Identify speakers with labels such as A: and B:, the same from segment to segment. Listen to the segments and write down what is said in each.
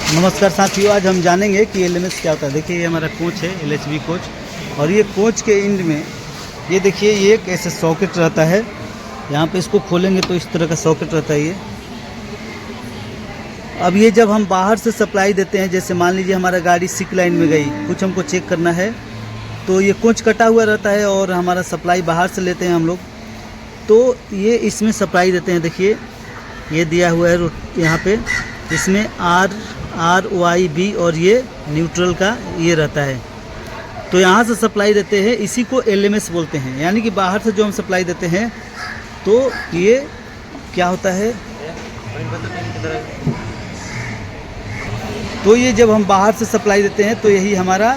A: नमस्कार साथियों, आज हम जानेंगे कि एलएमएस क्या होता है। देखिए, ये हमारा कोच है, एलएचबी कोच। और ये कोच के एंड में ये देखिए, ये एक ऐसे सॉकेट रहता है। यहाँ पे इसको खोलेंगे तो इस तरह का सॉकेट रहता है ये। अब ये जब हम बाहर से सप्लाई देते हैं, जैसे मान लीजिए हमारा गाड़ी सिक लाइन में गई, कुछ हमको चेक करना है, तो ये कोच कटा हुआ रहता है और हमारा सप्लाई बाहर से लेते हैं हम लोग, तो ये इसमें सप्लाई देते हैं। देखिए, ये दिया हुआ है यहाँ पे, इसमें RYB और ये न्यूट्रल का ये रहता है। तो यहाँ से सप्लाई देते हैं, इसी को LMS बोलते हैं। यानी कि बाहर से जो हम सप्लाई देते हैं तो ये क्या होता है, तो ये जब हम बाहर से सप्लाई देते हैं तो यही हमारा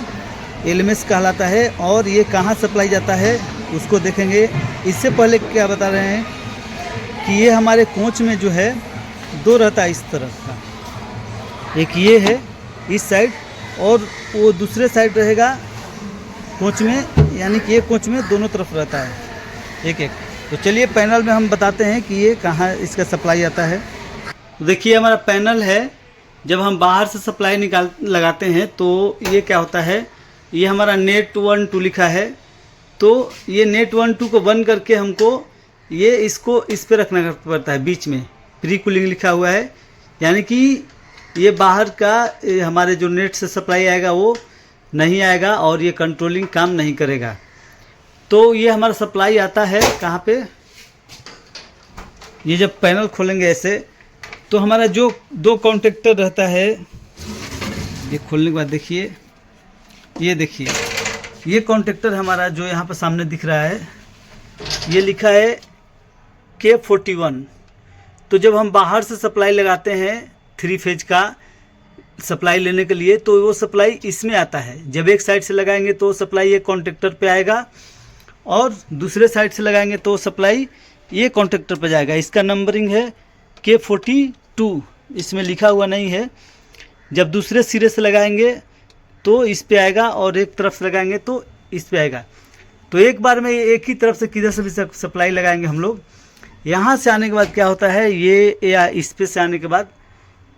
A: LMS कहलाता है। और ये कहाँ सप्लाई जाता है उसको देखेंगे। इससे पहले क्या बता रहे हैं कि ये हमारे कोच में जो है दो रहता है इस तरह का, एक ये है इस साइड और वो दूसरे साइड रहेगा कोच में, यानी कि ये कोच में दोनों तरफ रहता है एक एक। तो चलिए पैनल में हम बताते हैं कि ये कहाँ इसका सप्लाई आता है। तो देखिए, हमारा पैनल है। जब हम बाहर से सप्लाई लगाते हैं तो ये क्या होता है, ये हमारा नेट 1 2 लिखा है। तो ये नेट 1 2 को बंद करके हमको ये इसको इस पे रखना पड़ता है, बीच में प्री कूलिंग लिखा हुआ है। यानी कि ये बाहर का हमारे जो नेट से सप्लाई आएगा वो नहीं आएगा और ये कंट्रोलिंग काम नहीं करेगा। तो ये हमारा सप्लाई आता है कहाँ पे, ये जब पैनल खोलेंगे ऐसे तो हमारा जो दो कॉन्टेक्टर रहता है, ये खोलने के बाद देखिए, ये देखिए, ये कॉन्टेक्टर हमारा जो यहाँ पर सामने दिख रहा है, ये लिखा है K41। तो जब हम बाहर से सप्लाई लगाते हैं 3 फेज का सप्लाई लेने के लिए, तो वो सप्लाई इसमें आता है। जब एक साइड से लगाएंगे तो सप्लाई ये कॉन्टेक्टर पे आएगा और दूसरे साइड से लगाएंगे तो सप्लाई ये कॉन्टेक्टर पे जाएगा। इसका नंबरिंग है K42, इसमें लिखा हुआ नहीं है। जब दूसरे सिरे से लगाएंगे तो इस पे आएगा और एक तरफ से लगाएंगे तो इस पे आएगा। तो एक बार में एक ही तरफ से किधर से भी सप्लाई लगाएंगे हम लोग। यहाँ से आने के बाद क्या होता है, ये या इस पे से आने के बाद,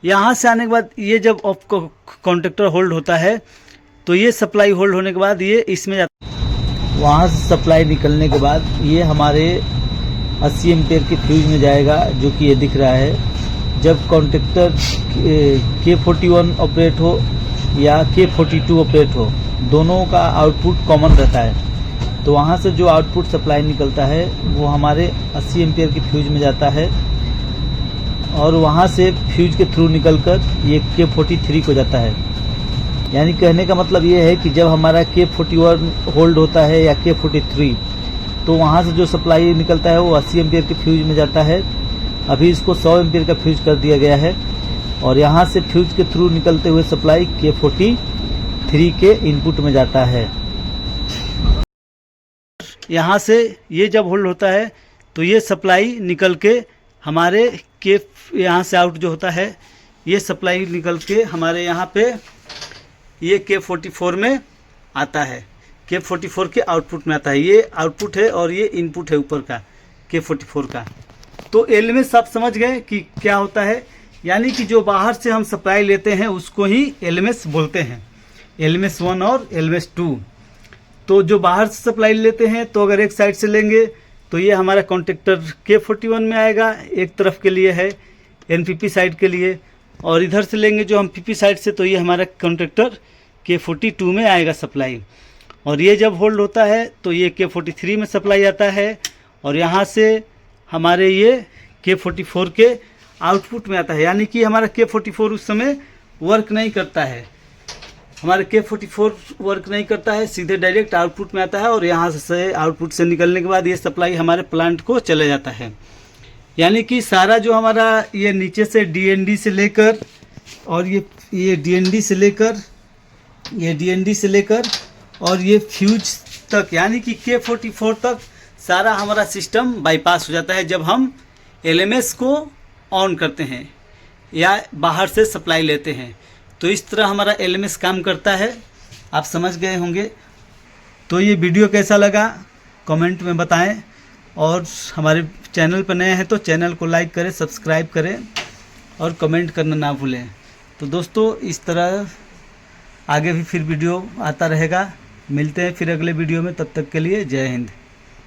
A: यहाँ से आने के बाद ये जब कॉन्टेक्टर होल्ड होता है तो ये सप्लाई होल्ड होने के बाद ये इसमें जाता है। वहाँ से सप्लाई निकलने के बाद ये हमारे 80 एम्पेयर के फ्यूज में जाएगा, जो कि ये दिख रहा है। जब कॉन्टेक्टर K41 ऑपरेट हो या K42 ऑपरेट हो, दोनों का आउटपुट कॉमन रहता है। तो वहाँ से जो आउटपुट सप्लाई निकलता है वो हमारे 80 एम्पेयर के फ्यूज में जाता है और वहाँ से फ्यूज के थ्रू निकलकर ये K43 को जाता है। यानी कहने का मतलब ये है कि जब हमारा K41 होल्ड होता है या K43, तो वहाँ से जो सप्लाई निकलता है वो 80 एम्पेयर के फ्यूज में जाता है। अभी इसको 100 एम्पेयर का फ्यूज कर दिया गया है और यहाँ से फ्यूज के थ्रू निकलते हुए सप्लाई K43 के इनपुट में जाता है। यहाँ से ये जब होल्ड होता है तो ये सप्लाई निकल के हमारे यहाँ से आउट जो होता है, ये सप्लाई निकल के हमारे यहाँ पे ये K44 में आता है। K44 के आउटपुट में आता है। ये आउटपुट है और ये इनपुट है ऊपर का K44 का। तो LMS आप समझ गए कि क्या होता है। यानी कि जो बाहर से हम सप्लाई लेते हैं उसको ही LMS बोलते हैं, LMS 1 और LMS 2। तो जो बाहर से सप्लाई लेते हैं तो अगर एक साइड से लेंगे तो ये हमारा कॉन्टेक्टर K41 में आएगा, एक तरफ के लिए है NPP साइड के लिए, और इधर से लेंगे जो हम PP साइड से तो ये हमारा कॉन्टेक्टर K42 में आएगा सप्लाई। और ये जब होल्ड होता है तो ये K43 में सप्लाई आता है और यहाँ से हमारे ये K44 के आउटपुट में आता है। यानी कि हमारा K44 उस समय वर्क नहीं करता है, हमारे K44 वर्क नहीं करता है, सीधे डायरेक्ट आउटपुट में आता है और यहाँ से आउटपुट से निकलने के बाद ये सप्लाई हमारे प्लांट को चले जाता है। यानी कि सारा जो हमारा ये नीचे से DND से लेकर और ये DND से लेकर, ये DND से लेकर और ये फ्यूज तक, यानी कि K44 तक सारा हमारा सिस्टम बाईपास हो जाता है जब हम LMS को ऑन करते हैं या बाहर से सप्लाई लेते हैं। तो इस तरह हमारा LMS काम करता है, आप समझ गए होंगे। तो ये वीडियो कैसा लगा कमेंट में बताएं और हमारे चैनल पर नए हैं तो चैनल को लाइक करें, सब्सक्राइब करें और कमेंट करना ना भूलें। तो दोस्तों इस तरह आगे भी फिर वीडियो आता रहेगा। मिलते हैं फिर अगले वीडियो में, तब तक के लिए जय हिंद।